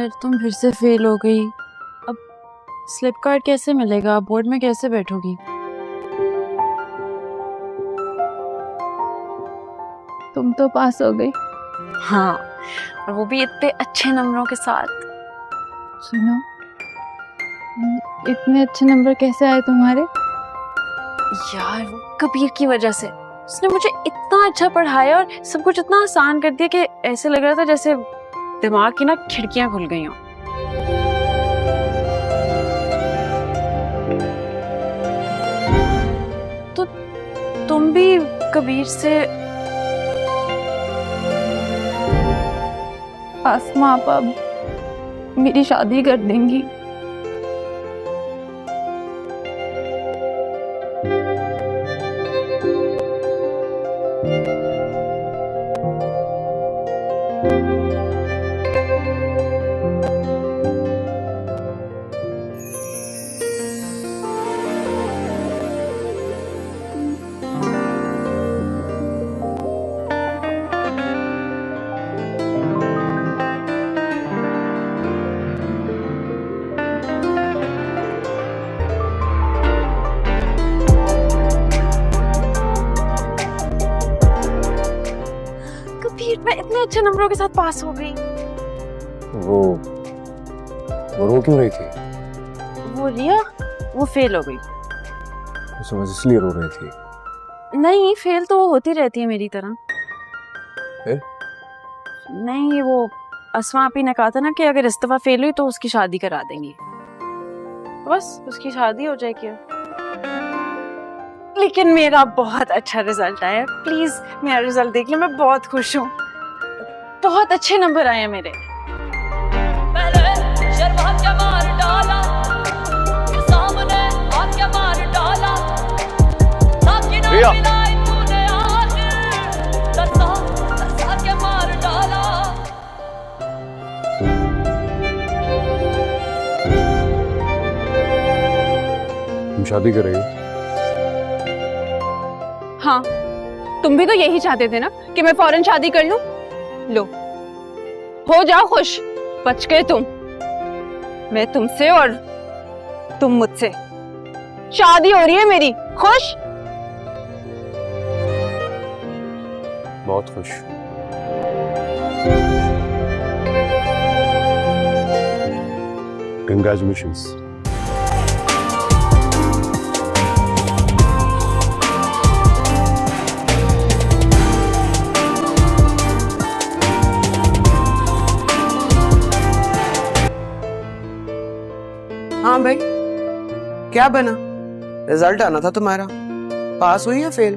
यार तुम फिर से फेल हो गई। अब स्लिप कार्ड कैसे मिलेगा? बोर्ड में कैसे बैठोगी? तुम तो पास हो गई। हाँ, और वो भी इतने अच्छे नंबरों के साथ। सुनो, इतने अच्छे नंबर कैसे आए तुम्हारे? यार वो कबीर की वजह से। उसने मुझे इतना अच्छा पढ़ाया और सब कुछ इतना आसान कर दिया कि ऐसे लग रहा था जैसे दिमाग की ना खिड़कियां खुल गई हों। तो तुम भी कबीर से? आसमा आप अब मेरी शादी कर देंगी? मैं इतने अच्छे नंबरों के साथ पास हो गई। वो रो क्यों रही थी? वो रिया, वो फेल हो गई। समझ इसलिए रो रही थी? नहीं, फेल तो वो होती रहती है मेरी तरह। फिर? नहीं, वो अस्मा आपी ने कहा था ना कि अगर इस दफा फेल हुई तो उसकी शादी करा देंगी। बस उसकी शादी हो जाएगी। लेकिन मेरा बहुत अच्छा रिजल्ट आया। प्लीज मेरा रिजल्ट देख लो, मैं बहुत खुश हूँ। बहुत अच्छे नंबर आए हैं मेरे। रिया, तुम शादी कर रही हो? हाँ, तुम भी तो यही चाहते थे ना कि मैं फौरन शादी कर लूं? लो, हो जाओ खुश, बच गए तुम। मैं तुमसे और तुम मुझसे। शादी हो रही है मेरी, खुश? बहुत खुश। Congratulations. हाँ भाई, क्या बना? रिजल्ट आना था तुम्हारा, पास हुई या फेल?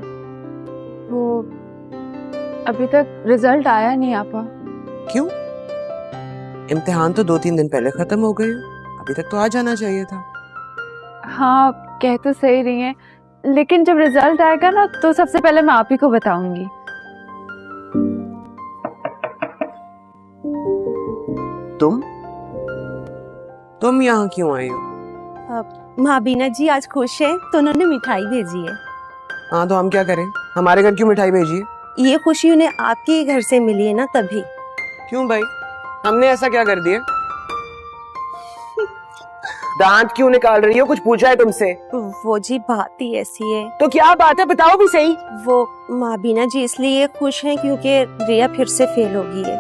वो अभी तक रिजल्ट आया नहीं आपा। क्यों? इम्तिहान तो 2-3 दिन पहले खत्म हो गए, अभी तक तो आ जाना चाहिए था। हाँ, कह तो सही रही हैं, लेकिन जब रिजल्ट आएगा ना तो सबसे पहले मैं आप ही को बताऊंगी। तुम यहाँ क्यों आई हो? माँ बीना जी आज खुश है तो उन्होंने मिठाई भेजी है। हाँ, तो हम क्या करें? हमारे घर क्यों मिठाई भेजी है? ये खुशी उन्हें आपके घर से मिली है ना, तभी। क्यों भाई, हमने ऐसा क्या कर दिया? दांत क्यों निकाल रही हो? कुछ पूछा है तुमसे? वो जी बात ही ऐसी है। तो क्या बात है, बताओ भी सही। वो माँ बीना जी इसलिए खुश हैं क्योंकि रिया फिर से फेल हो गई है।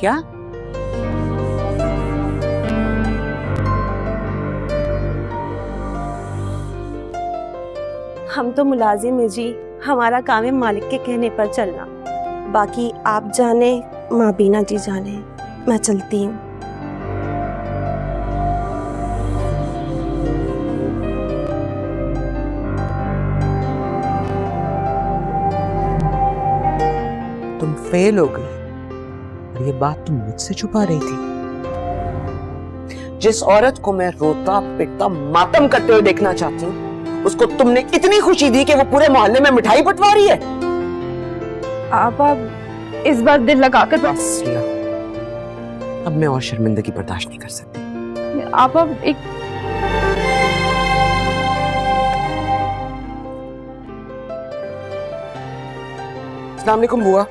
क्या? हम तो मुलाजिम हैं जी, हमारा काम है मालिक के कहने पर चलना। बाकी आप जाने, माँ बीना जी जाने। मैं चलती हूँ। तुम फेल हो गई और ये बात तुम मुझसे छुपा रही थी? जिस औरत को मैं रोता पिटता मातम करते हुए देखना चाहती हूँ, उसको तुमने इतनी खुशी दी कि वो पूरे मोहल्ले में मिठाई बंटवा रही है। आप इस बार दिल लगाकर बस रिया, अब मैं और शर्मिंदगी बर्दाश्त नहीं कर सकती। आप अब एक अस्सलाम वालेकुम बुआ।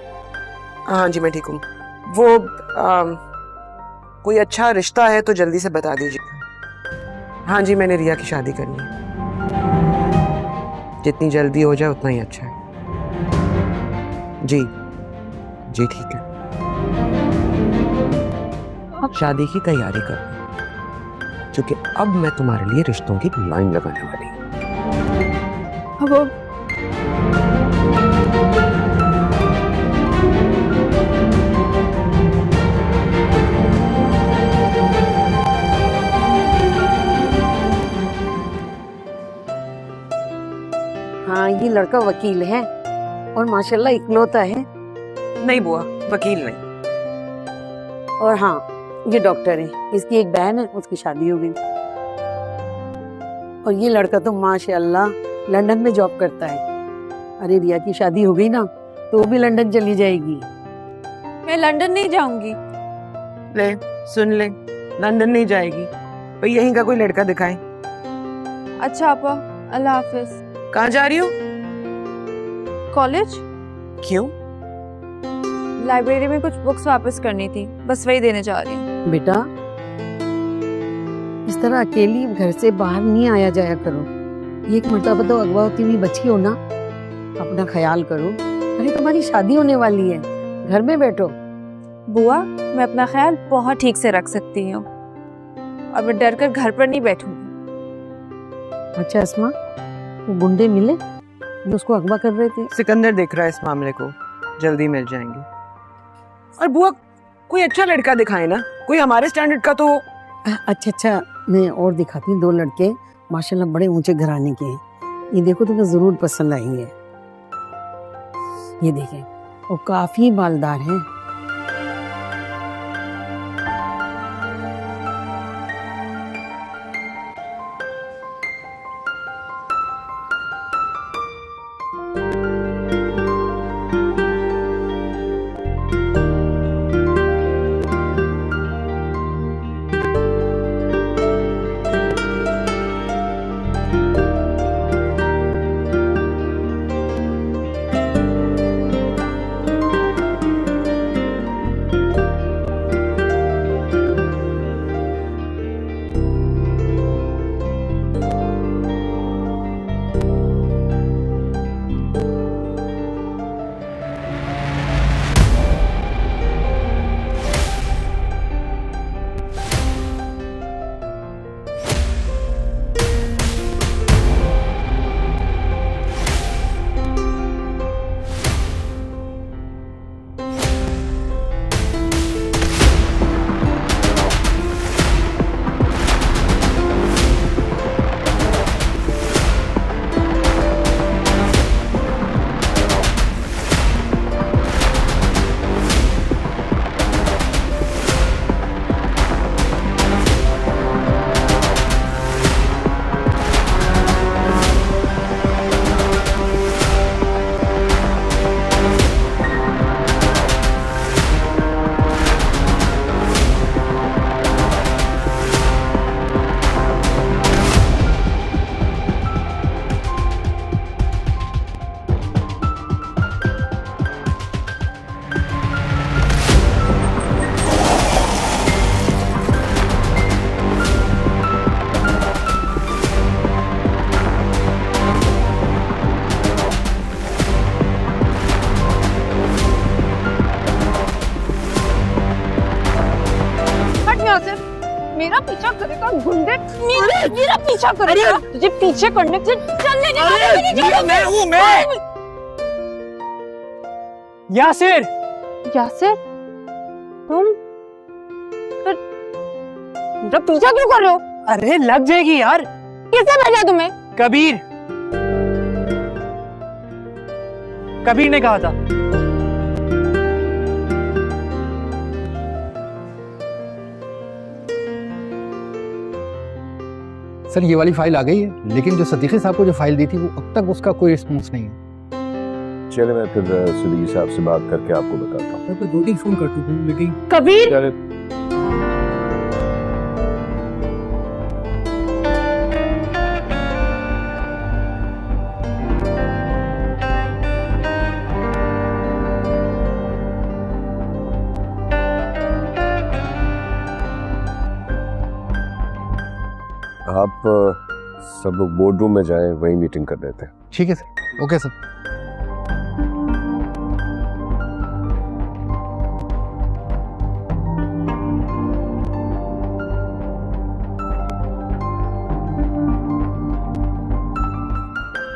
हाँ जी, मैं ठीक हूँ। वो कोई अच्छा रिश्ता है तो जल्दी से बता दीजिए। हाँ जी, मैंने रिया की शादी करनी है। जितनी जल्दी हो जाए उतना ही अच्छा है। जी जी ठीक है, अब शादी की तैयारी कर, क्योंकि अब मैं तुम्हारे लिए रिश्तों की लाइन लगाने वाली हूँ। अब हाँ, ये लड़का वकील है और माशाल्लाह इकलौता है। नहीं बुआ, वकील नहीं। और हाँ, ये डॉक्टर है। इसकी एक बहन है, उसकी शादी हो गई। और ये लड़का तो माशाल्लाह लंदन में जॉब करता है। अरे रिया की शादी हो गई ना तो वो भी लंदन चली जाएगी। मैं लंदन नहीं जाऊंगी। ले सुन ले, लंदन नहीं जाएगी, भाई यहीं का कोई लड़का दिखाए। अच्छा आपा, अल्लाह हाफिज। कहाँ जा रही हो? कॉलेज? क्यों? लाइब्रेरी में कुछ बुक्स वापस करनी थी, बस वही देने जा रही हूँ। बेटा, इस तरह अकेली घर से बाहर नहीं आया जाया करो। एक मर्तबा तो अगवा होती हुई बची हो ना, अपना ख्याल करो। अरे तुम्हारी शादी होने वाली है, घर में बैठो। बुआ, मैं अपना ख्याल बहुत ठीक से रख सकती हूँ और मैं डर कर घर पर नहीं बैठूंगी। अच्छा अस्मा, वो गुंडे मिले जो उसको अगवा कर रहे थे? सिकंदर देख रहा है इस मामले को, जल्दी मिल जाएंगे। और बुआ कोई अच्छा लड़का दिखाए ना, कोई हमारे स्टैंडर्ड का तो। अच्छा अच्छा, मैं और दिखाती हूँ। 2 लड़के माशाल्लाह बड़े ऊंचे घराने के हैं। ये देखो, तुम्हें जरूर पसंद आएंगे। ये देखें, वो काफी मालदार हैं। मेरा पीछा करेगा गुंडे, मेरा पीछा करेगा। तुझे पीछे करने से चलने नहीं। मैं हूँ, मैं यासिर। यासिर, तुम मेरा पीछा क्यों कर रहे हो? अरे लग जाएगी यार। किसने भेजा तुम्हें? कबीर, कबीर ने कहा था। सर ये वाली फाइल आ गई है, लेकिन जो सदीकी साहब को जो फाइल दी थी वो अब तक उसका कोई रिस्पॉन्स नहीं है। चले मैं फिर सदीकी साहब से बात करके आपको बताता हूँ। मैं 2-3 फोन कर चुका हूँ लेकिन कबीर, चले। आप सब लोग बोर्ड रूम में जाएं, वहीं मीटिंग कर लेते हैं। ठीक है सर, ओके सर।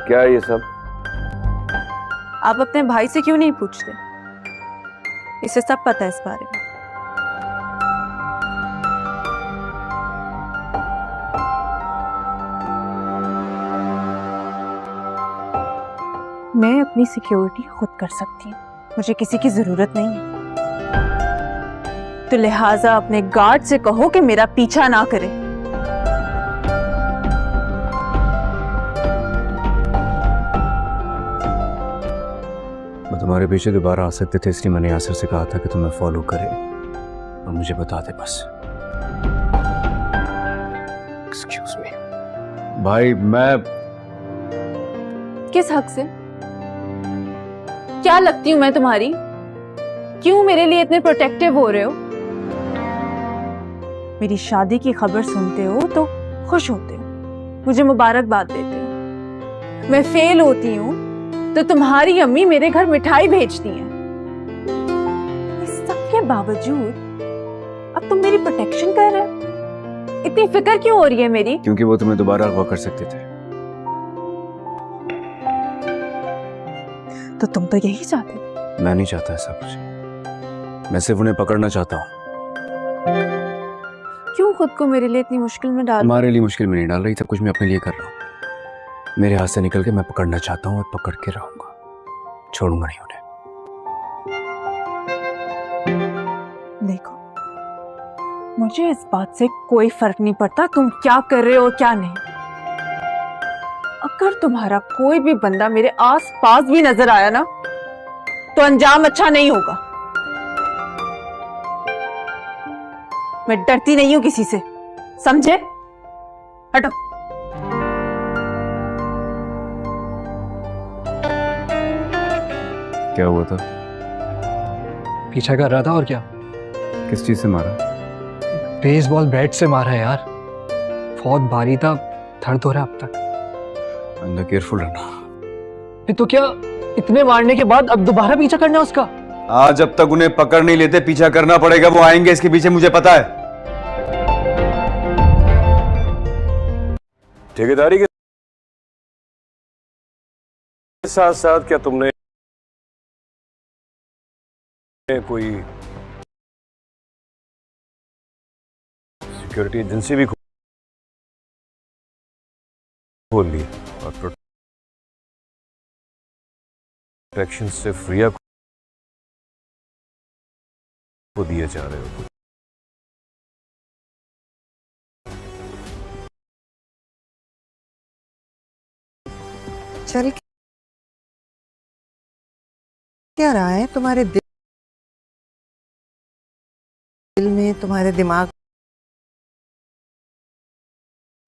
क्या है ये सब? आप अपने भाई से क्यों नहीं पूछते? इसे सब पता है इस बारे में। मैं अपनी सिक्योरिटी खुद कर सकती हूँ, मुझे किसी की जरूरत नहीं है। तो लिहाजा अपने गार्ड से कहो कि मेरा पीछा ना करे। मैं तुम्हारे पीछे दोबारा आ सकते थे, इसलिए मैंने यासिर से कहा था कि तुम्हें फॉलो करे और मुझे बता दे बस। एक्सक्यूज मी भाई, मैं किस हक से? क्या लगती हूँ मैं तुम्हारी? क्यों मेरे लिए इतने प्रोटेक्टिव हो रहे हो? मेरी शादी की खबर सुनते हो तो खुश होते हो, मुझे मुबारकबाद देते हो। मैं फेल होती हूँ तो तुम्हारी अम्मी मेरे घर मिठाई भेजती हैं। इस सब के बावजूद अब तुम मेरी प्रोटेक्शन कर रहे हो? इतनी फिक्र क्यों हो रही है मेरी? क्योंकि वो तुम्हें दोबारा अगवा कर सकते थे। तो तुम तो यही चाहते हो। मैं नहीं चाहता ऐसा कुछ, मैं सिर्फ उन्हें पकड़ना चाहता हूँ। क्यों खुद को मेरे लिए इतनी मुश्किल में डाल? हमारे लिए मुश्किल में नहीं डाल रही, सब कुछ मैं अपने लिए कर रहा हूँ। मेरे हाथ से निकल के मैं पकड़ना चाहता हूँ और पकड़ के रहूंगा, छोड़ूंगा नहीं उन्हें। देखो, मुझे इस बात से कोई फर्क नहीं पड़ता तुम क्या कर रहे हो और क्या नहीं। अगर तुम्हारा कोई भी बंदा मेरे आस पास भी नजर आया ना, तो अंजाम अच्छा नहीं होगा। मैं डरती नहीं हूं किसी से, समझे? हटो। क्या हुआ था? पीछा कर रहा था और क्या। किस चीज से मारा? बेसबॉल बैट से मारा है यार, बहुत भारी था, दर्द हो रहा है अब तक। अंदर केयरफुल रहना। फिर तो क्या इतने मारने के बाद अब दोबारा पीछा करना है उसका? आज जब तक उन्हें पकड़ नहीं लेते पीछा करना पड़ेगा, वो आएंगे इसके पीछे, मुझे पता है। ठेकेदारी के साथ साथ क्या तुमने कोई सिक्योरिटी एजेंसी भी खोल ली और प्रोटेक्शन सिर्फ रिया को दिए जा रहे हो? चल क्या रहा है तुम्हारे दिल में, तुम्हारे दिमाग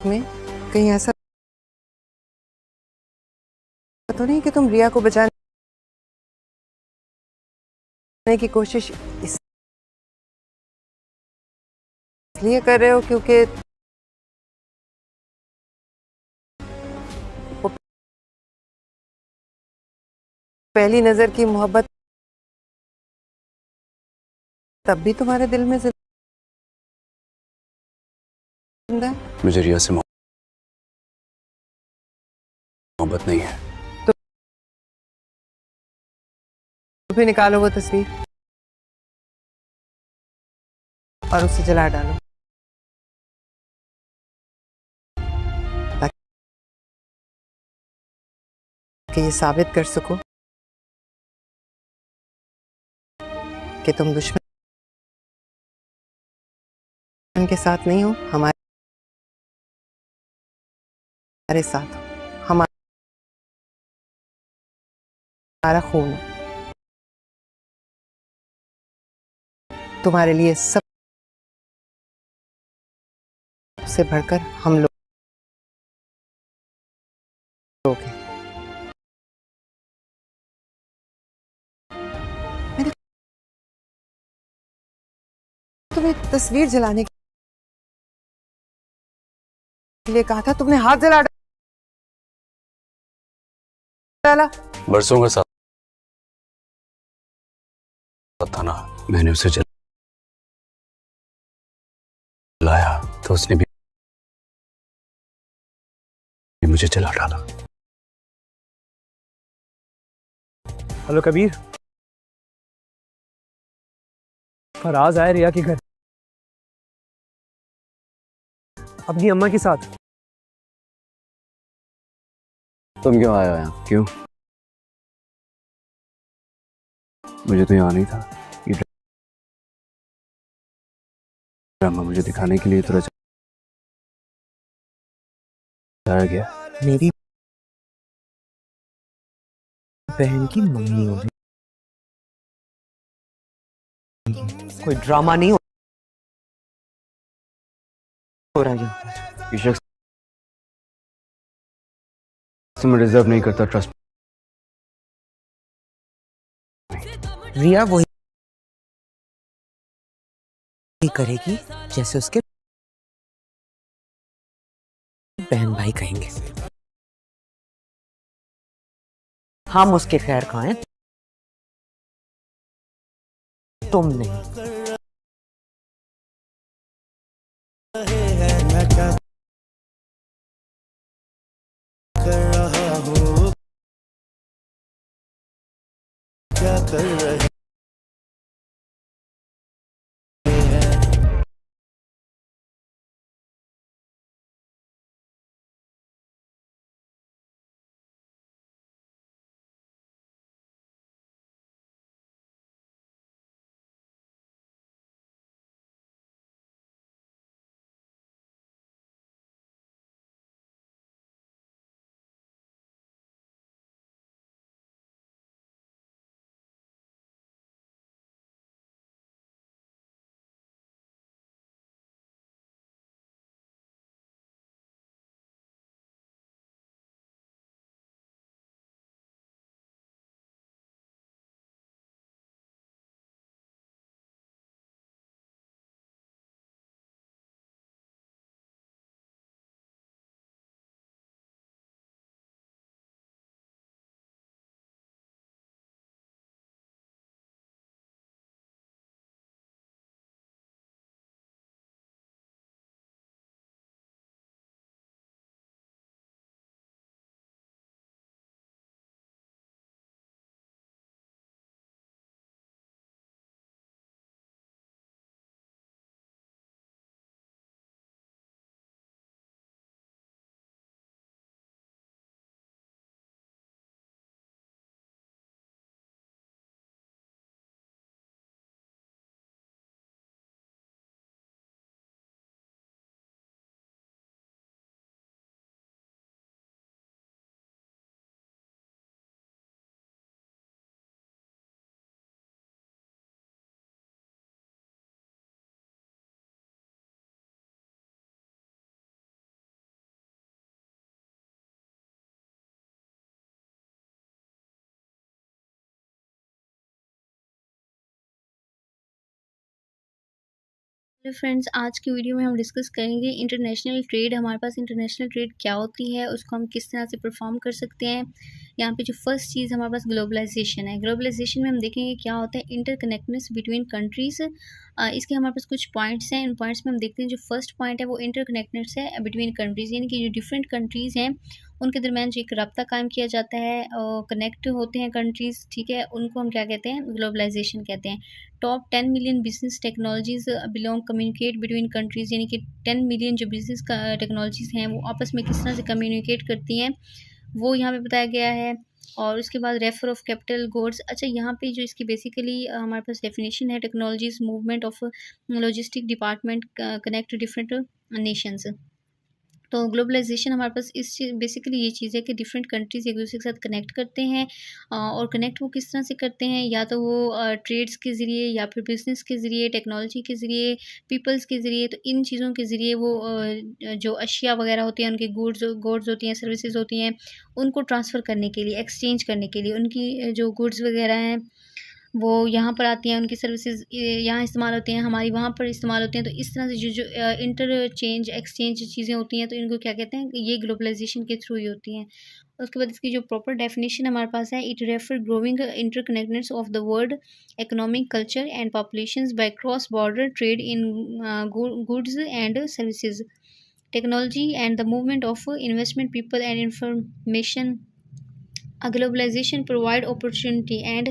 में? कहीं ऐसा तो नहीं कि तुम रिया को बचाने की कोशिश इसलिए कर रहे हो क्योंकि वो पहली नजर की मोहब्बत तब भी तुम्हारे दिल में जिंदा है? मुझे रिया से मोहब्बत नहीं है। तो फिर निकालो वो तस्वीर और उसे जला डालो ताकि ये साबित कर सको कि तुम दुश्मन के साथ नहीं हो, हमारे साथ हो। हमारा खून है, तुम्हारे लिए सबसे बढ़कर हम लोग हैं। मैंने तुम्हें तस्वीर जलाने लिए कहा था, तुमने हाथ जला डाला। बरसों का साथ था ना, मैंने उसे जलाया तो उसने भी मुझे जला डाला। हेलो कबीर, फराज आया रिया के घर अपनी अम्मा के साथ। तुम क्यों आए हो यहाँ? क्यों? मुझे तो यहाँ नहीं था। ये ड्रामा मुझे दिखाने के लिए तो रचाया गया। मेरी बहन की मम्मी हो कोई ड्रामा नहीं हो रहा है। ये शख्स मैं डिजर्व नहीं करता, ट्रस्ट। रिया वही करेगी जैसे उसके बहन भाई कहेंगे। हम उसके खैर खाएं, तुम नहीं। क्या कर रहे हेलो फ्रेंड्स, आज की वीडियो में हम डिस्कस करेंगे इंटरनेशनल ट्रेड। हमारे पास इंटरनेशनल ट्रेड क्या होती है, उसको हम किस तरह से परफॉर्म कर सकते हैं। यहाँ पे जो फर्स्ट चीज़ हमारे पास ग्लोबलाइजेशन है। ग्लोबलाइजेशन में हम देखेंगे क्या होता है, इंटरकनेक्टनेस बिटवीन कंट्रीज़। इसके हमारे पास कुछ पॉइंट्स हैं। इन पॉइंट्स में हम देखते हैं जो फर्स्ट पॉइंट है वो इंटरकनेक्टनेस है बिटवीन कंट्रीज़, यानी कि जो डिफरेंट कंट्रीज़ हैं उनके दरमियान जो एक रब्ता कायम किया जाता है और कनेक्ट होते हैं कंट्रीज़, ठीक है, उनको हम क्या कहते हैं, ग्लोबलाइजेशन कहते हैं। Top 10 million business technologies belong communicate between countries, यानी कि 10 मिलियन जो बिजनेस टेक्नोलॉजीज़ हैं वो आपस में किस तरह से कम्युनिकेट करती हैं वो यहाँ पे बताया गया है। और उसके बाद रेफर ऑफ कैपिटल गुड्स। अच्छा, यहाँ पे जो इसकी बेसिकली हमारे पास डेफिनेशन है, technologies movement of logistic department connect different Nations. तो ग्लोबलाइजेशन हमारे पास इस बेसिकली ये चीज़ है कि डिफरेंट कंट्रीज़ एक दूसरे के साथ कनेक्ट करते हैं। और कनेक्ट वो किस तरह से करते हैं, या तो वो ट्रेड्स के ज़रिए, या फिर बिज़नेस के ज़रिए, टेक्नोलॉजी के ज़रिए, पीपल्स के ज़रिए। तो इन चीज़ों के ज़रिए वो जो अशिया वगैरह होती हैं, उनके गुड्स होती हैं, सर्विसेज होती हैं, उनको ट्रांसफ़र करने के लिए, एक्सचेंज करने के लिए, उनकी जो गुड्स वगैरह हैं वो यहाँ पर आती हैं, उनकी सर्विसेज यहाँ इस्तेमाल होती हैं, हमारी वहाँ पर इस्तेमाल होती हैं। तो इस तरह से जो इंटरचेंज एक्सचेंज चीज़ें होती हैं, तो इनको क्या कहते हैं, ये ग्लोबलाइजेशन के थ्रू ही होती हैं। उसके बाद इसकी जो प्रॉपर डेफिनेशन हमारे पास है, it refer growing interconnectedness of the world economic culture and populations by cross border trade in goods and services, technology and the movement of investment, people and information. Globalisation provide opportunity and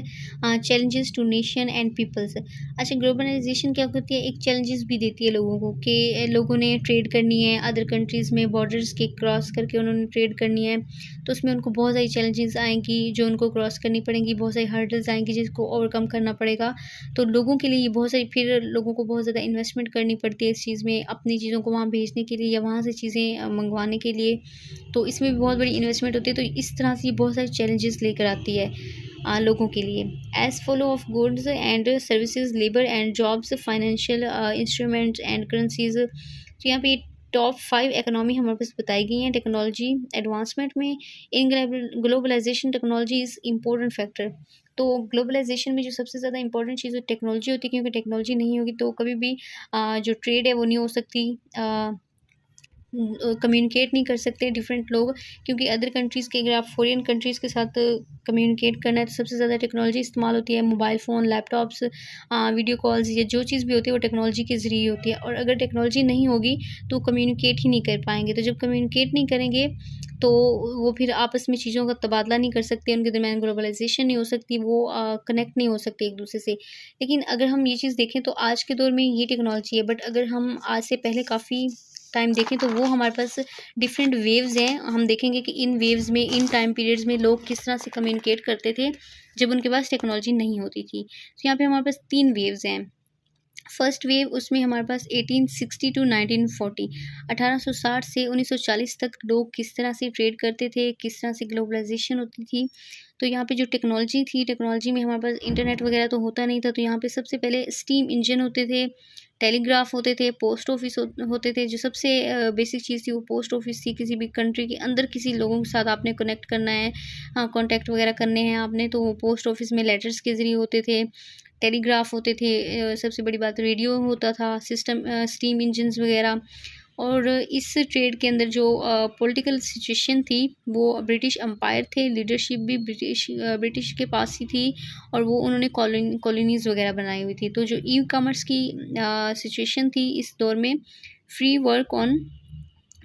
challenges to nation and peoples. अच्छा, globalisation क्या होती है, एक challenges भी देती है लोगों को कि लोगों ने ट्रेड करनी है अदर कंट्रीज़ में, बॉर्डर्स के क्रॉस करके उन्होंने ट्रेड करनी है, तो उसमें उनको बहुत सारी चैलेंजेस आएंगी जो उनको क्रॉस करनी पड़ेंगी, बहुत सारी हर्डल्स आएंगी जिसको ओवरकम करना पड़ेगा। तो लोगों के लिए ये बहुत सारी, फिर लोगों को बहुत ज़्यादा इन्वेस्टमेंट करनी पड़ती है इस चीज़ में, अपनी चीज़ों को वहाँ भेजने के लिए या वहाँ से चीज़ें मंगवाने के लिए, तो इसमें भी बहुत बड़ी इन्वेस्टमेंट होती है। तो इस तरह से ये बहुत सारे चैलेंजेस लेकर आती है लोगों के लिए। As follow of goods and services, labour and jobs, financial instruments and currencies. तो यहाँ पे टॉप 5 इकोनॉमी हमारे पास बताई गई हैं टेक्नोलॉजी एडवांसमेंट में। In globalisation technology is important factor. तो ग्लोबलाइजेशन में जो सबसे ज़्यादा इंपॉर्टेंट चीज़ टेक्नोलॉजी होती है, क्योंकि टेक्नोलॉजी नहीं होगी तो कभी भी जो ट्रेड है वो नहीं हो सकती, कम्युनिकेट नहीं कर सकते डिफरेंट लोग, क्योंकि अदर कंट्रीज़ के, अगर आप फॉरेन कंट्रीज़ के साथ कम्युनिकेट करना है तो सबसे ज़्यादा टेक्नोलॉजी इस्तेमाल होती है, mobile phone, laptops, video calls, या जो चीज़ भी होती है वो टेक्नोलॉजी के ज़रिए होती है। और अगर टेक्नोलॉजी नहीं होगी तो कम्युनिकेट ही नहीं कर पाएंगे। तो जब कम्युनिकेट नहीं करेंगे तो वो फिर आपस में चीज़ों का तबादला नहीं कर सकते, उनके दरमियान ग्लोबलाइजेशन नहीं हो सकती, वो कनेक्ट नहीं हो सकते एक दूसरे से। लेकिन अगर हम ये चीज़ देखें तो आज के दौर में ये टेक्नोलॉजी है, बट अगर हम आज से पहले काफ़ी टाइम देखें तो वो हमारे पास डिफरेंट वेव्स हैं। हम देखेंगे कि इन वेव्स में, इन टाइम पीरियड्स में लोग किस तरह से कम्युनिकेट करते थे जब उनके पास टेक्नोलॉजी नहीं होती थी। तो यहाँ पे हमारे पास 3 वेव्स हैं। फर्स्ट वेव, उसमें हमारे पास 1860 टू 1940, 1860 से 1940 तक लोग किस तरह से ट्रेड करते थे, किस तरह से ग्लोबलाइजेशन होती थी। तो यहाँ पे जो टेक्नोलॉजी थी, टेक्नोलॉजी में हमारे पास इंटरनेट वगैरह तो होता नहीं था, तो यहाँ पे सबसे पहले स्टीम इंजन होते थे, टेलीग्राफ होते थे, पोस्ट ऑफिस होते थे। जो सबसे बेसिक चीज़ थी वो पोस्ट ऑफिस थी। किसी भी कंट्री के अंदर किसी लोगों के साथ आपने कनेक्ट करना है, कॉन्टैक्ट वगैरह करने हैं आपने, तो पोस्ट ऑफिस में लेटर्स के ज़रिए होते थे, टेलीग्राफ होते थे, सबसे बड़ी बात रेडियो होता था, सिस्टम, स्टीम इंजन्स वगैरह। और इस ट्रेड के अंदर जो पॉलिटिकल सिचुएशन थी वो ब्रिटिश एम्पायर थे, लीडरशिप भी ब्रिटिश के पास ही थी, और वो उन्होंने कॉलोनीज़ वगैरह बनाई हुई थी। तो जो ई कॉमर्स की सिचुएशन थी इस दौर में, फ्री वर्क ऑन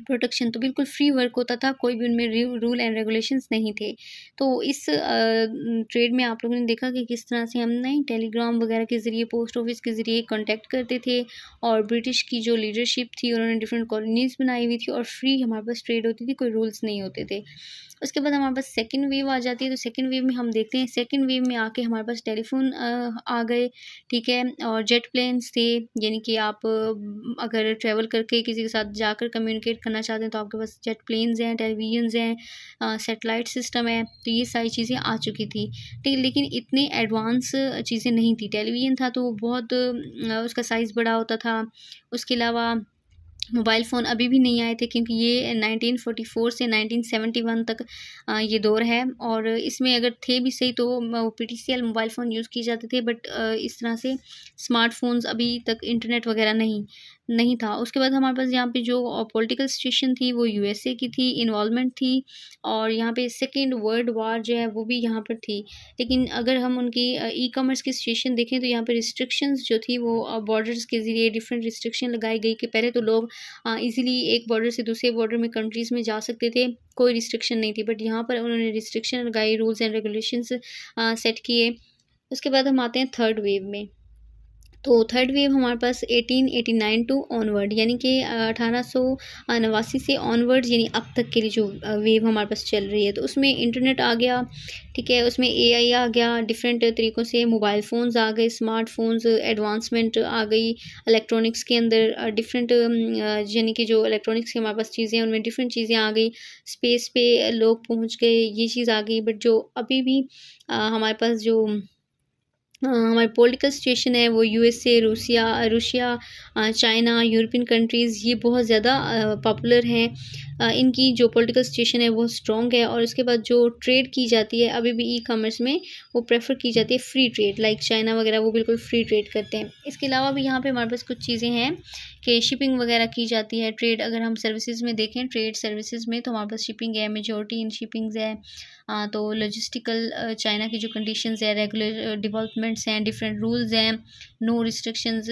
प्रोटेक्शन, तो बिल्कुल फ्री वर्क होता था, कोई भी उनमें रूल एंड रेगुलेशंस नहीं थे। तो इस ट्रेड में आप लोगों ने देखा कि किस तरह से हमने टेलीग्राम वगैरह के ज़रिए, पोस्ट ऑफिस के ज़रिए कांटेक्ट करते थे, और ब्रिटिश की जो लीडरशिप थी उन्होंने डिफरेंट कॉलोनीज़ बनाई हुई थी, और फ्री हमारे पास ट्रेड होती थी, कोई रूल्स नहीं होते थे। उसके बाद हमारे पास सेकंड वेव आ जाती है। तो सेकंड वेव में हम देखते हैं, सेकंड वेव में आके हमारे पास टेलीफोन आ गए, ठीक है, और जेट प्लेन्स थे, यानी कि आप अगर ट्रैवल करके किसी के साथ जाकर कम्युनिकेट करना चाहते हैं तो आपके पास जेट प्लेन्स हैं, टेलीविजन्स हैं, सैटेलाइट सिस्टम है। तो ये सारी चीज़ें आ चुकी थी, ठीक है, लेकिन इतनी एडवांस चीज़ें नहीं थी। टेलीविज़न था तो बहुत उसका साइज़ बड़ा होता था। उसके अलावा मोबाइल फ़ोन अभी भी नहीं आए थे, क्योंकि ये 1944 से 1971 तक ये दौर है, और इसमें अगर थे भी सही तो PTCL मोबाइल फ़ोन यूज़ किए जाते थे, बट इस तरह से स्मार्टफोन्स अभी तक, इंटरनेट वगैरह नहीं था। उसके बाद हमारे पास यहाँ पे जो पॉलिटिकल सिचुएशन थी वो USA की थी, इन्वॉल्वमेंट थी, और यहाँ पे सेकेंड वर्ल्ड वार जो है वो भी यहाँ पर थी। लेकिन अगर हम उनकी ई कॉमर्स की सिचुएशन देखें तो यहाँ पे रिस्ट्रिक्शंस जो थी वो बॉर्डर्स के ज़रिए डिफरेंट रिस्ट्रिक्शन लगाई गई, कि पहले तो लोग इजीली एक बॉर्डर से दूसरे बॉर्डर में कंट्रीज़ में जा सकते थे, कोई रिस्ट्रिक्शन नहीं थी, बट यहाँ पर उन्होंने रिस्ट्रिक्शन लगाई, रूल्स एंड रेगुलेशंस सेट किए। उसके बाद हम आते हैं थर्ड वेव में। तो थर्ड वेव हमारे पास 1889 टू ऑनवर्ड, यानी कि 1889 से ऑनवर्ड, यानी अब तक के लिए जो वेव हमारे पास चल रही है। तो उसमें इंटरनेट आ गया, ठीक है, उसमें AI आ गया, डिफरेंट तरीक़ों से मोबाइल फ़ोन्स आ गए, स्मार्टफोन्स, एडवांसमेंट आ गई इलेक्ट्रॉनिक्स के अंदर, डिफरेंट यानी कि जो इलेक्ट्रॉनिक्स की हमारे पास चीज़ें हैं उनमें डिफरेंट चीज़ें आ गई, स्पेस पे लोग पहुँच गए, ये चीज़ आ गई। बट जो अभी भी हमारे पास जो हमारी पॉलिटिकल सिचुएशन है वो USA, Russia, China, European countries, ये बहुत ज़्यादा पॉपुलर हैं इनकी जो पॉलिटिकल सिचुएशन है वो स्ट्रॉन्ग है, और उसके बाद जो ट्रेड की जाती है अभी भी ई कॉमर्स में वो प्रेफर की जाती है फ्री ट्रेड, लाइक चाइना वगैरह वो बिल्कुल फ्री ट्रेड करते हैं। इसके अलावा भी यहाँ पे हमारे पास कुछ चीज़ें हैं कि शिपिंग वगैरह की जाती है। ट्रेड अगर हम सर्विसेज में देखें, ट्रेड सर्विसेज में तो हमारे पास शिपिंग है, मेजॉरिटी इन शिपिंग्स है। तो लॉजिस्टिकल चाइना की जो कंडीशंस है, रेगुलर डेवलपमेंट्स हैं, डिफरेंट रूल्स हैं, नो रिस्ट्रिक्शंस,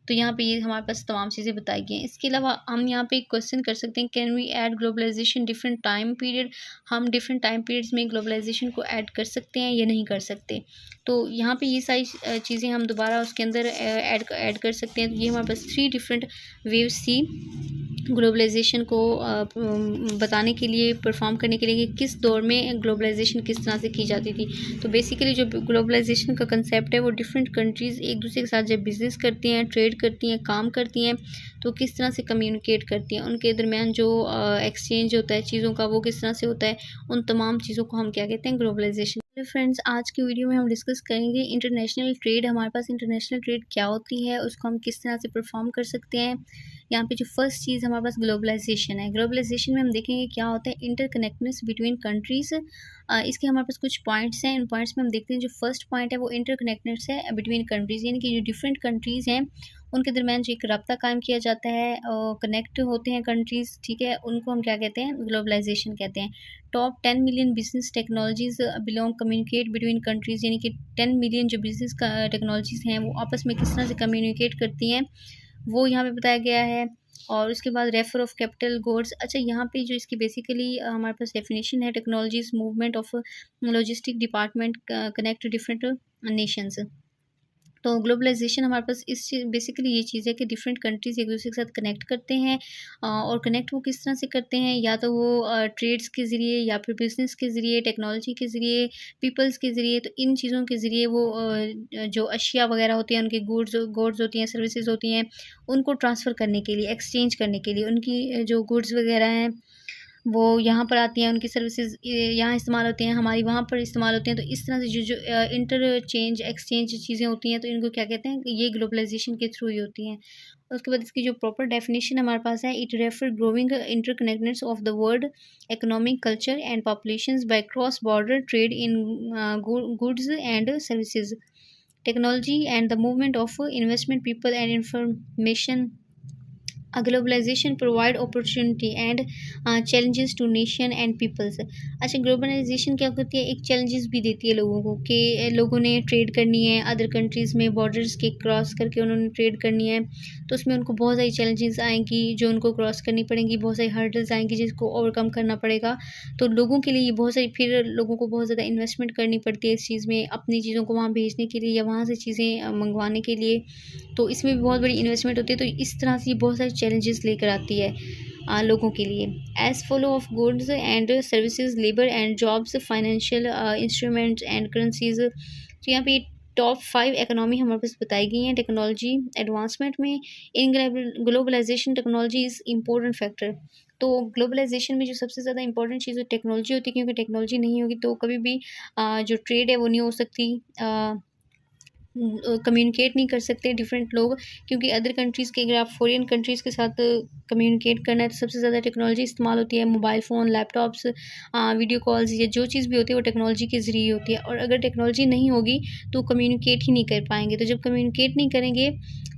तो यहाँ पे ये हमारे पास तमाम चीज़ें बताई गई हैं। इसके अलावा हम यहाँ पे एक क्वेश्चन कर सकते हैं, can we add globalisation different time period, हम डिफरेंट टाइम पीरियड्स में ग्लोबलाइजेशन को ऐड कर सकते हैं या नहीं कर सकते। तो यहाँ पे ये सारी चीज़ें हम दोबारा उसके अंदर ऐड कर सकते हैं। तो ये हमारे पास 3 डिफरेंट वेव्स थी ग्लोबलाइजेशन को बताने के लिए, परफॉर्म करने के लिए कि किस दौर में ग्लोबलाइजेशन किस तरह से की जाती थी। तो बेसिकली जो ग्लोबलाइजेशन का कंसेप्ट है वो डिफरेंट कंट्रीज़ एक दूसरे के साथ जब बिज़नेस करती हैं, ट्रेड करती हैं, काम करती हैं, तो किस तरह से कम्युनिकेट करती हैं, उनके दरमियान जो एक्सचेंज होता है चीज़ों का वो किस तरह से होता है, उन तमाम चीज़ों को हम क्या कहते हैं, ग्लोबलाइजेशन। फ्रेंड्स, आज की वीडियो में हम डिस्कस करेंगे इंटरनेशनल ट्रेड। हमारे पास इंटरनेशनल ट्रेड क्या होती है, उसको हम किस तरह से परफॉर्म कर सकते हैं। यहाँ पे जो फर्स्ट चीज़ हमारे पास ग्लोबलाइजेशन है। ग्लोबलाइजेशन में हम देखेंगे क्या होता है, इंटरकनेक्टनेस बिटवीन कंट्रीज़। इसके हमारे पास कुछ पॉइंट्स हैं, इन पॉइंट्स में हम देखते हैं जो फर्स्ट पॉइंट है वो इंटरकनेक्टनेस है बिटवीन कंट्रीज़, यानी कि जो डिफरेंट कंट्रीज़ हैं उनके दरमियान जो एक रब्ता कायम किया जाता है, कनेक्ट होते हैं कंट्रीज़, ठीक है, उनको हम क्या कहते हैं, ग्लोबलाइजेशन कहते हैं। Top 10 million business technologies belong communicate between countries, यानी कि 10 मिलियन जो बिजनेस टेक्नोलॉजीज़ हैं वो आपस में किस तरह से कम्युनिकेट करती हैं वो यहाँ पे बताया गया है। और उसके बाद रेफर ऑफ कैपिटल गुड्स। अच्छा, यहाँ पे जो इसकी बेसिकली हमारे पास डेफिनेशन है, technologies movement of logistic department connect different Nations. तो ग्लोबलाइजेशन हमारे पास इस बेसिकली ये चीज़ है कि डिफरेंट कंट्रीज़ एक दूसरे के साथ कनेक्ट करते हैं, और कनेक्ट वो किस तरह से करते हैं, या तो वो ट्रेड्स के ज़रिए, या फिर बिज़नेस के ज़रिए, टेक्नोलॉजी के ज़रिए, पीपल्स के ज़रिए। तो इन चीज़ों के ज़रिए वो जो अशिया वगैरह होती हैं, उनकी गुड्स होती हैं, सर्विसेज होती हैं, उनको ट्रांसफ़र करने के लिए, एक्सचेंज करने के लिए, उनकी जो गुड्स वगैरह हैं वो यहाँ पर आती हैं, उनकी सर्विसेज यहाँ इस्तेमाल होती हैं, हमारी वहाँ पर इस्तेमाल होती हैं। तो इस तरह से जो इंटरचेंज एक्सचेंज चीज़ें होती हैं, तो इनको क्या कहते हैं, ये ग्लोबलाइजेशन के थ्रू ही होती हैं। उसके बाद इसकी जो प्रॉपर डेफिनेशन हमारे पास है, it refer growing interconnectedness of the world economic, culture and populations by cross border trade in goods and services, technology and the movement of investment, people and information. Globalisation provide opportunity and challenges to nation and peoples. अच्छा, globalisation क्या करती है, एक challenges भी देती है लोगों को कि लोगों ने ट्रेड करनी है अदर कंट्रीज़ में, बॉर्डर्स के क्रॉस करके उन्होंने ट्रेड करनी है, तो उसमें उनको बहुत सारी चैलेंजेस आएंगी जो उनको क्रॉस करनी पड़ेंगी, बहुत सारी हर्डल्स आएंगी जिसको ओवरकम करना पड़ेगा। तो लोगों के लिए ये बहुत सारी, फिर लोगों को बहुत ज़्यादा इन्वेस्टमेंट करनी पड़ती है इस चीज़ में, अपनी चीज़ों को वहाँ भेजने के लिए या वहाँ से चीज़ें मंगवाने के लिए, तो इसमें भी बहुत बड़ी इन्वेस्टमेंट होती है। तो इस तरह से ये बहुत सारी चैलेंजेस लेकर आती है लोगों के लिए। As follow of goods and services, labour and jobs, financial instruments and currencies. तो यहाँ पे टॉप 5 इकोनॉमी हमारे पास बताई गई हैं टेक्नोलॉजी एडवांसमेंट में। In globalisation technology is important factor. तो ग्लोबलाइजेशन में जो सबसे ज़्यादा इंपॉर्टेंट चीज़ टेक्नोलॉजी होती है, क्योंकि टेक्नोलॉजी नहीं होगी तो कभी भी जो ट्रेड है वो नहीं हो सकती, कम्युनिकेट नहीं कर सकते डिफरेंट लोग, क्योंकि अदर कंट्रीज़ के, अगर आप फॉरेन कंट्रीज़ के साथ कम्युनिकेट करना है तो सबसे ज़्यादा टेक्नोलॉजी इस्तेमाल होती है, mobile phone, laptops, video calls, या जो चीज़ भी होती है वो टेक्नोलॉजी के ज़रिए होती है। और अगर टेक्नोलॉजी नहीं होगी तो कम्युनिकेट ही नहीं कर पाएंगे। तो जब कम्युनिकेट नहीं करेंगे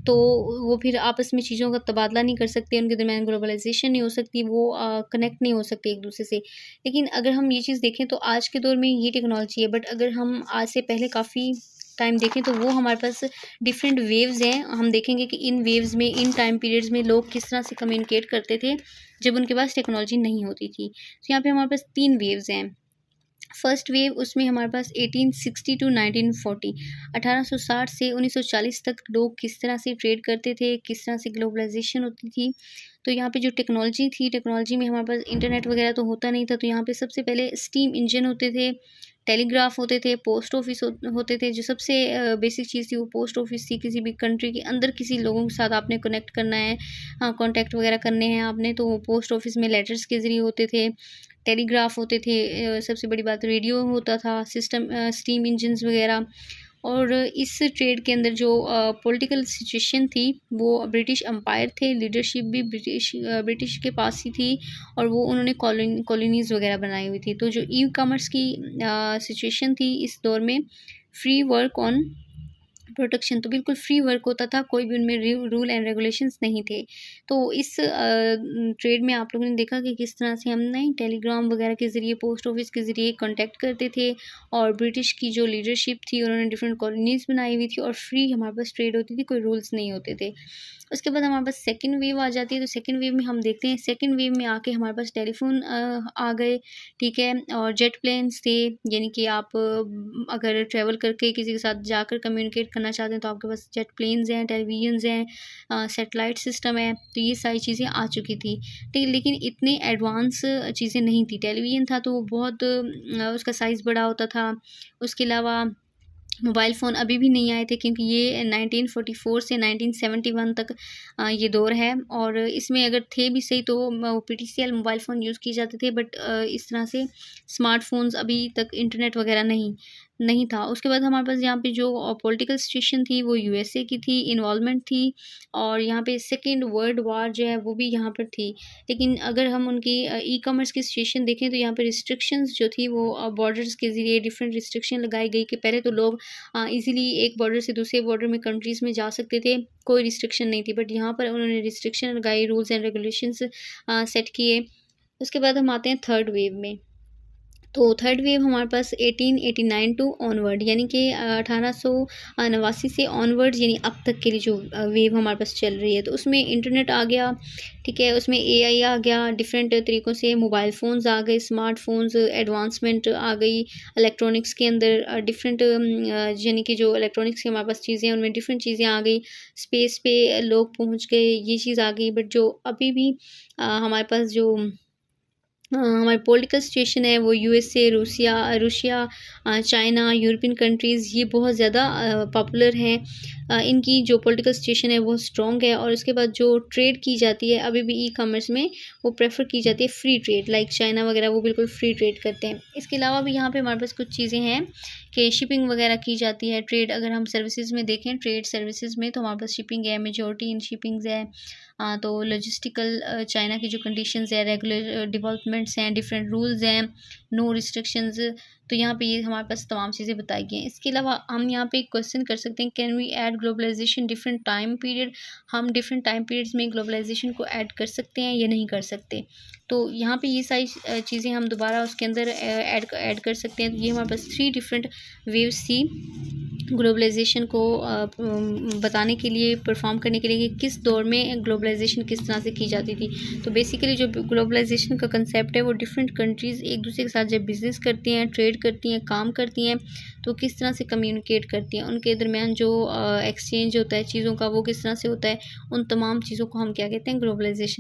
तो वो फिर आपस में चीज़ों का तबादला नहीं कर सकते, उनके दरमियान ग्लोबलाइजेशन नहीं हो सकती, वो कनेक्ट नहीं हो सकते एक दूसरे से। लेकिन अगर हम ये चीज़ देखें तो आज के दौर में ये टेक्नोलॉजी है, बट अगर हम आज से पहले काफ़ी टाइम देखें तो वो हमारे पास डिफरेंट वेव्स हैं। हम देखेंगे कि इन वेव्स में, इन टाइम पीरियड्स में लोग किस तरह से कम्युनिकेट करते थे जब उनके पास टेक्नोलॉजी नहीं होती थी। तो यहाँ पे हमारे पास 3 वेव्स हैं। फर्स्ट वेव, उसमें हमारे पास 1860 टू 1940, 1860 से 1940 तक लोग किस तरह से ट्रेड करते थे, किस तरह से ग्लोबलाइजेशन होती थी। तो यहाँ पे जो टेक्नोलॉजी थी, टेक्नोलॉजी में हमारे पास इंटरनेट वगैरह तो होता नहीं था, तो यहाँ पे सबसे पहले स्टीम इंजन होते थे, टेलीग्राफ होते थे, पोस्ट ऑफिस होते थे। जो सबसे बेसिक चीज़ थी वो पोस्ट ऑफिस थी। किसी भी कंट्री के अंदर किसी लोगों के साथ आपने कनेक्ट करना है, कॉन्टैक्ट वगैरह करने हैं आपने, तो वो पोस्ट ऑफिस में लेटर्स के ज़रिए होते थे। टेलीग्राफ होते थे, सबसे बड़ी बात रेडियो होता था, सिस्टम, स्टीम इंजन्स वगैरह। और इस ट्रेड के अंदर जो पॉलिटिकल सिचुएशन थी वो ब्रिटिश एम्पायर थे, लीडरशिप भी ब्रिटिश के पास ही थी और वो उन्होंने कॉलोनीज़ वगैरह बनाई हुई थी। तो जो ई कॉमर्स की सिचुएशन थी इस दौर में, फ्री वर्क ऑन प्रोटेक्शन, तो बिल्कुल फ्री वर्क होता था, कोई भी उनमें रूल एंड रेगुलेशंस नहीं थे। तो इस ट्रेड में आप लोगों ने देखा कि किस तरह से हम नए टेलीग्राम वगैरह के ज़रिए, पोस्ट ऑफिस के ज़रिए कांटेक्ट करते थे और ब्रिटिश की जो लीडरशिप थी उन्होंने डिफरेंट कॉलोनीज़ बनाई हुई थी और फ्री हमारे पास ट्रेड होती थी, कोई रूल्स नहीं होते थे। उसके बाद हमारे पास सेकंड वेव आ जाती है। तो सेकंड वेव में हम देखते हैं, सेकंड वेव में आके हमारे पास टेलीफोन आ गए, ठीक है, और जेट प्लेन्स थे, यानी कि आप अगर ट्रैवल करके किसी के साथ जाकर कम्युनिकेट करना चाहते हैं तो आपके पास जेट प्लेन्स हैं, टेलीविजन्स हैं, सैटेलाइट सिस्टम है, तो ये सारी चीज़ें आ चुकी थी। ठीक है, लेकिन इतने एडवांस चीज़ें नहीं थी। टेलीविज़न था तो वो बहुत उसका साइज़ बड़ा होता था। उसके अलावा मोबाइल फ़ोन अभी भी नहीं आए थे, क्योंकि ये 1944 से 1971 तक ये दौर है और इसमें अगर थे भी सही तो PTCL मोबाइल फ़ोन यूज़ किए जाते थे, बट इस तरह से स्मार्टफोन्स अभी तक इंटरनेट वगैरह नहीं था। उसके बाद हमारे पास यहाँ पे जो पॉलिटिकल सिचुएशन थी वो USA की थी, इन्वॉल्वमेंट थी और यहाँ पे सेकेंड वर्ल्ड वार जो है वो भी यहाँ पर थी। लेकिन अगर हम उनकी ई कॉमर्स की सिचुएशन देखें तो यहाँ पे रिस्ट्रिक्शंस जो थी वो बॉर्डर्स के ज़रिए डिफरेंट रिस्ट्रिक्शन लगाई गई कि पहले तो लोग इजीली एक बॉर्डर से दूसरे बॉर्डर में कंट्रीज़ में जा सकते थे, कोई रिस्ट्रिक्शन नहीं थी, बट यहाँ पर उन्होंने रिस्ट्रिक्शन लगाई, रूल्स एंड रेगुलेशंस सेट किए। उसके बाद हम आते हैं थर्ड वेव में। तो थर्ड वेव हमारे पास 1889 टू ऑनवर्ड, यानी कि 1889 से ऑनवर्ड, यानी अब तक के लिए जो वेव हमारे पास चल रही है। तो उसमें इंटरनेट आ गया, ठीक है, उसमें AI आ गया, डिफरेंट तरीक़ों से मोबाइल फ़ोन्स आ गए, स्मार्टफोन्स, एडवांसमेंट आ गई इलेक्ट्रॉनिक्स के अंदर, डिफरेंट यानी कि जो इलेक्ट्रॉनिक्स की हमारे पास चीज़ें हैं उनमें डिफरेंट चीज़ें आ गई, स्पेस पे लोग पहुँच गए, ये चीज़ आ गई। बट जो अभी भी हमारे पास जो हमारी पॉलिटिकल सिचुएशन है वो USA, Russia, China, European countries, ये बहुत ज़्यादा पॉपुलर हैं। इनकी जो पॉलिटिकल सिचुएशन है वो स्ट्रॉन्ग है। और उसके बाद जो ट्रेड की जाती है अभी भी ई कॉमर्स में, वो प्रेफर की जाती है फ्री ट्रेड, लाइक चाइना वगैरह वो बिल्कुल फ्री ट्रेड करते हैं। इसके अलावा भी यहाँ पे हमारे पास कुछ चीज़ें हैं कि शिपिंग वगैरह की जाती है। ट्रेड अगर हम सर्विसेज में देखें, ट्रेड सर्विसेज में तो हमारे पास शिपिंग है, मेजॉरिटी इन शिपिंग्स है। तो लॉजिस्टिकल चाइना की जो कंडीशंस है, रेगुलर डेवलपमेंट्स हैं, डिफरेंट रूल्स हैं, नो रिस्ट्रिक्शंस, तो यहाँ पे ये हमारे पास तमाम चीज़ें बताई गई हैं। इसके अलावा हम यहाँ पे एक क्वेश्चन कर सकते हैं, can we add globalisation different time period, हम डिफरेंट टाइम पीरियड्स में ग्लोबलाइजेशन को ऐड कर सकते हैं या नहीं कर सकते। तो यहाँ पे ये सारी चीज़ें हम दोबारा उसके अंदर ऐड कर सकते हैं। तो ये हमारे पास 3 डिफरेंट वेव्स थी ग्लोबलाइजेशन को बताने के लिए, परफॉर्म करने के लिए कि किस दौर में ग्लोबलाइजेशन किस तरह से की जाती थी। तो बेसिकली जो ग्लोबलाइजेशन का कंसेप्ट है वो डिफरेंट कंट्रीज़ एक दूसरे के साथ जब बिज़नेस करती हैं, ट्रेड करती हैं, काम करती हैं, तो किस तरह से कम्युनिकेट करती हैं, उनके दरमियान जो एक्सचेंज होता है चीज़ों का वो किस तरह से होता है, उन तमाम चीज़ों को हम क्या कहते हैं, ग्लोबलाइजेशन।